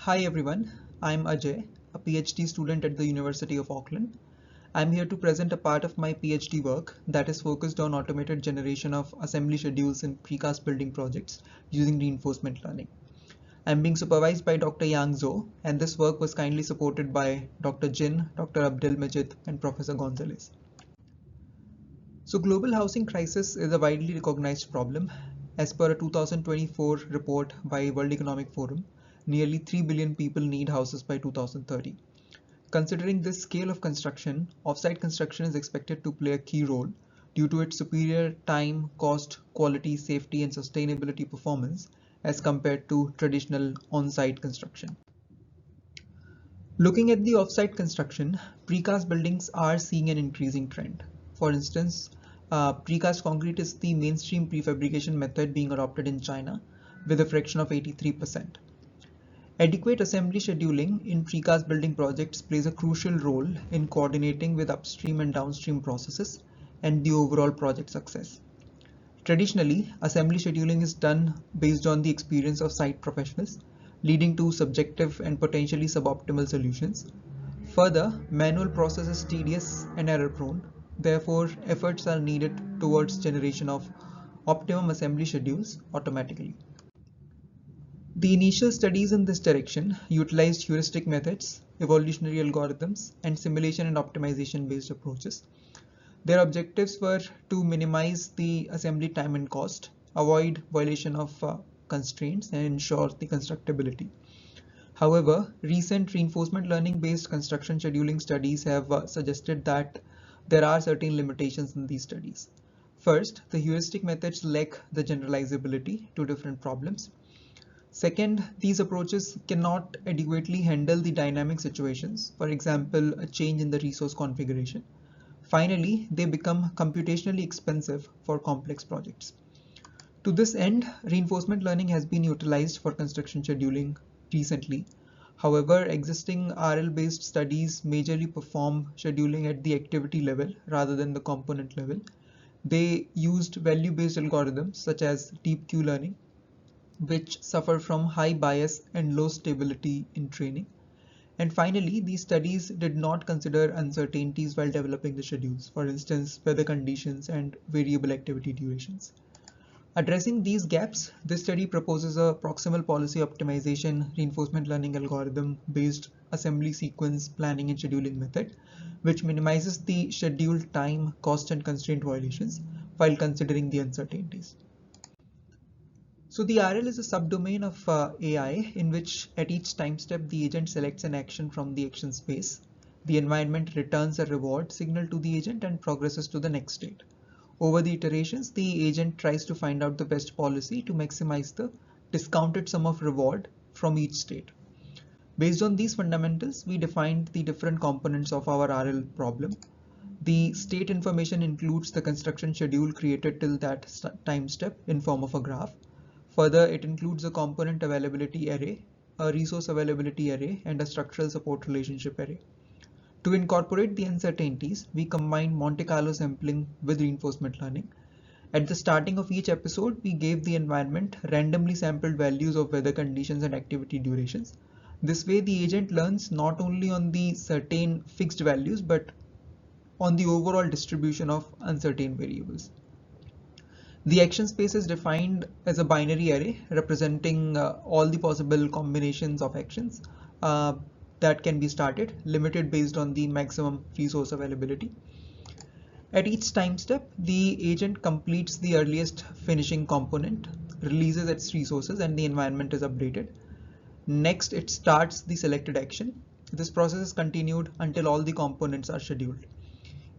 Hi everyone, I'm Ajay, a PhD student at the University of Auckland. I'm here to present a part of my PhD work that is focused on automated generation of assembly schedules in precast building projects using reinforcement learning. I'm being supervised by Dr. Yang Zhou, and this work was kindly supported by Dr. Jin, Dr. Abdelmegid, and Professor Gonzalez. So global housing crisis is a widely recognized problem. As per a 2024 report by World Economic Forum, nearly 3 billion people need houses by 2030. Considering this scale of construction, offsite construction is expected to play a key role due to its superior time, cost, quality, safety, and sustainability performance as compared to traditional on-site construction. Looking at the offsite construction, precast buildings are seeing an increasing trend. For instance, precast concrete is the mainstream prefabrication method being adopted in China with a fraction of 83%. Adequate assembly scheduling in precast building projects plays a crucial role in coordinating with upstream and downstream processes and the overall project success. Traditionally, assembly scheduling is done based on the experience of site professionals, leading to subjective and potentially suboptimal solutions. Further, manual process is tedious and error prone. Therefore, efforts are needed towards generation of optimum assembly schedules automatically. The initial studies in this direction utilized heuristic methods, evolutionary algorithms, and simulation and optimization based approaches. Their objectives were to minimize the assembly time and cost, avoid violation of constraints, and ensure the constructability. However, recent reinforcement learning based construction scheduling studies have suggested that there are certain limitations in these studies. First, the heuristic methods lack the generalizability to different problems. Second, these approaches cannot adequately handle the dynamic situations, for example, a change in the resource configuration. Finally, they become computationally expensive for complex projects. To this end, reinforcement learning has been utilized for construction scheduling recently. However, existing RL-based studies majorly perform scheduling at the activity level rather than the component level. They used value-based algorithms such as deep Q learning, which suffer from high bias and low stability in training. And finally, these studies did not consider uncertainties while developing the schedules, for instance, weather conditions and variable activity durations. Addressing these gaps, this study proposes a proximal policy optimization reinforcement learning algorithm based assembly sequence planning and scheduling method, which minimizes the schedule time, cost, and constraint violations while considering the uncertainties. So the RL is a subdomain of AI in which at each time step the agent selects an action from the action space. The environment returns a reward signal to the agent and progresses to the next state. Over the iterations, the agent tries to find out the best policy to maximize the discounted sum of reward from each state. Based on these fundamentals, we defined the different components of our RL problem. The state information includes the construction schedule created till that time step in form of a graph. Further, it includes a component availability array, a resource availability array, and a structural support relationship array. To incorporate the uncertainties, we combined Monte-Carlo sampling with reinforcement learning. At the starting of each episode, we gave the environment randomly sampled values of weather conditions and activity durations. This way, the agent learns not only on the certain fixed values, but on the overall distribution of uncertain variables. The action space is defined as a binary array representing all the possible combinations of actions that can be started, limited based on the maximum resource availability. At each time step, the agent completes the earliest finishing component, releases its resources, and the environment is updated. Next, it starts the selected action. This process is continued until all the components are scheduled.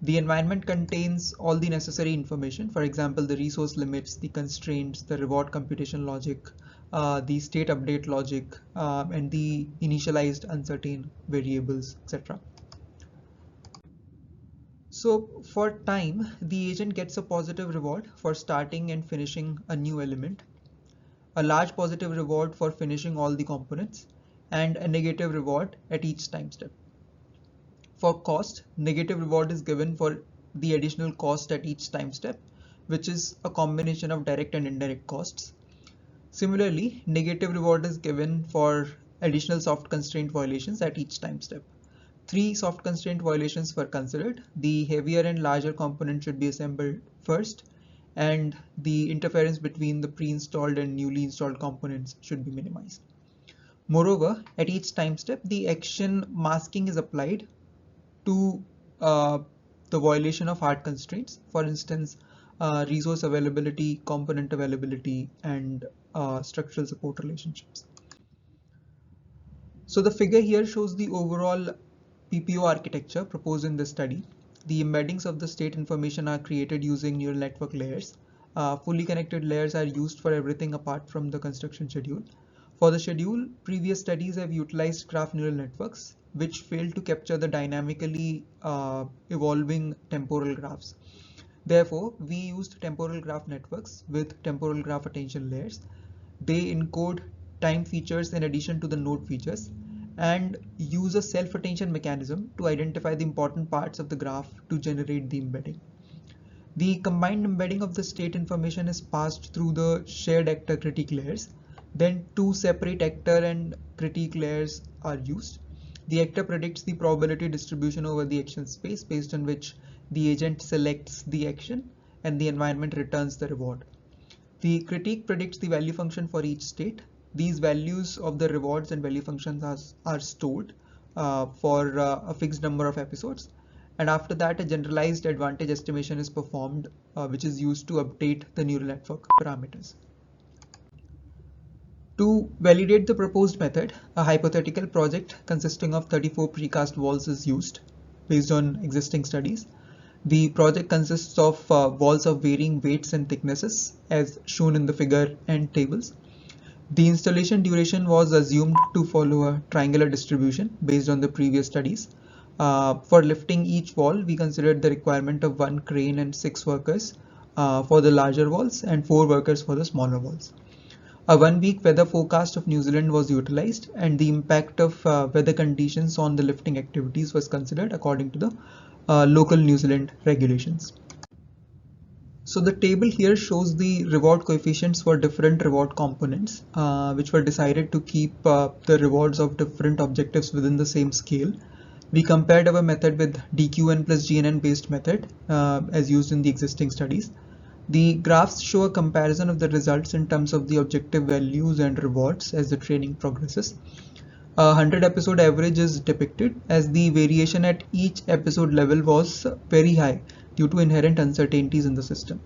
The environment contains all the necessary information, for example, the resource limits, the constraints, the reward computation logic, the state update logic, and the initialized uncertain variables, etc. So for time, the agent gets a positive reward for starting and finishing a new element, a large positive reward for finishing all the components, and a negative reward at each time step. For cost, negative reward is given for the additional cost at each time step, which is a combination of direct and indirect costs. Similarly, negative reward is given for additional soft constraint violations at each time step. 3 soft constraint violations were considered. The heavier and larger component should be assembled first, and the interference between the pre-installed and newly installed components should be minimized. Moreover, at each time step, the action masking is applied to the violation of hard constraints, for instance, resource availability, component availability, and structural support relationships. So the figure here shows the overall PPO architecture proposed in this study. The embeddings of the state information are created using neural network layers. Fully connected layers are used for everything apart from the construction schedule. For the schedule, previous studies have utilized graph neural networks, which failed to capture the dynamically evolving temporal graphs. Therefore, we used temporal graph networks with temporal graph attention layers. They encode time features in addition to the node features and use a self-attention mechanism to identify the important parts of the graph to generate the embedding. The combined embedding of the state information is passed through the shared actor critique layers. Then 2 separate actor and critique layers are used. The actor predicts the probability distribution over the action space based on which the agent selects the action and the environment returns the reward. The critique predicts the value function for each state. These values of the rewards and value functions are stored for a fixed number of episodes. And after that, a generalized advantage estimation is performed, which is used to update the neural network parameters. To validate the proposed method, a hypothetical project consisting of 34 precast walls is used based on existing studies. The project consists of walls of varying weights and thicknesses as shown in the figure and tables. The installation duration was assumed to follow a triangular distribution based on the previous studies. For lifting each wall, we considered the requirement of 1 crane and 6 workers for the larger walls and 4 workers for the smaller walls. A 1-week weather forecast of New Zealand was utilized, and the impact of weather conditions on the lifting activities was considered according to the local New Zealand regulations. So the table here shows the reward coefficients for different reward components, which were decided to keep the rewards of different objectives within the same scale. We compared our method with DQN plus GNN based method as used in the existing studies. The graphs show a comparison of the results in terms of the objective values and rewards as the training progresses. A 100 episode average is depicted as the variation at each episode level was very high due to inherent uncertainties in the system.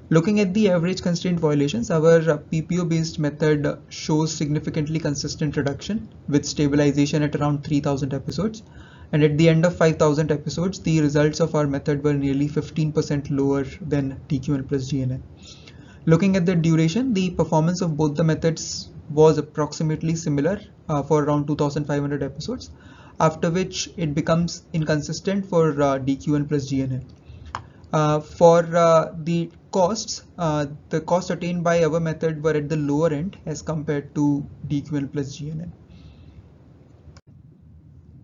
Looking at the average constraint violations, our PPO based method shows significantly consistent reduction with stabilization at around 3000 episodes. And at the end of 5000 episodes, the results of our method were nearly 15% lower than DQN plus GNN. Looking at the duration, the performance of both the methods was approximately similar for around 2500 episodes, after which it becomes inconsistent for DQN plus GNN. For the costs attained by our method were at the lower end as compared to DQN plus GNN.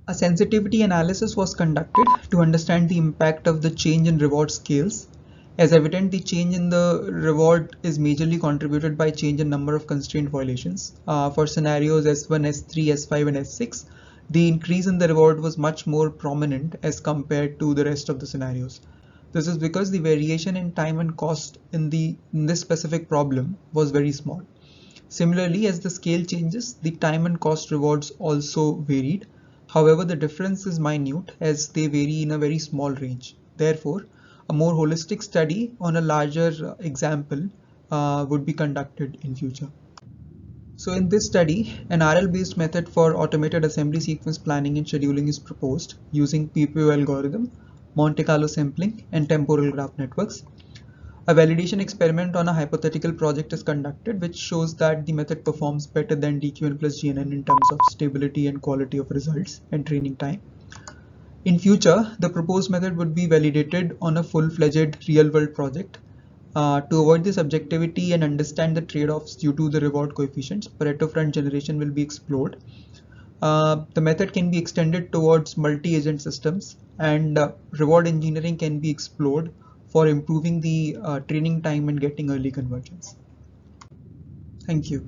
A sensitivity analysis was conducted to understand the impact of the change in reward scales. As evident, the change in the reward is majorly contributed by change in number of constraint violations. For scenarios S1, S3, S5 and S6, the increase in the reward was much more prominent as compared to the rest of the scenarios. This is because the variation in time and cost in this specific problem was very small. Similarly, as the scale changes, the time and cost rewards also varied. However, the difference is minute as they vary in a very small range. Therefore, a more holistic study on a larger example would be conducted in future. So in this study, an RL-based method for automated assembly sequence planning and scheduling is proposed using PPO algorithm, Monte-Carlo Sampling, and Temporal Graph Networks. A validation experiment on a hypothetical project is conducted, which shows that the method performs better than DQN plus GNN in terms of stability and quality of results and training time. In future, the proposed method would be validated on a full-fledged real-world project. To avoid the subjectivity and understand the trade-offs due to the reward coefficients, Pareto front generation will be explored. The method can be extended towards multi-agent systems, and reward engineering can be explored for improving the training time and getting early convergence. Thank you.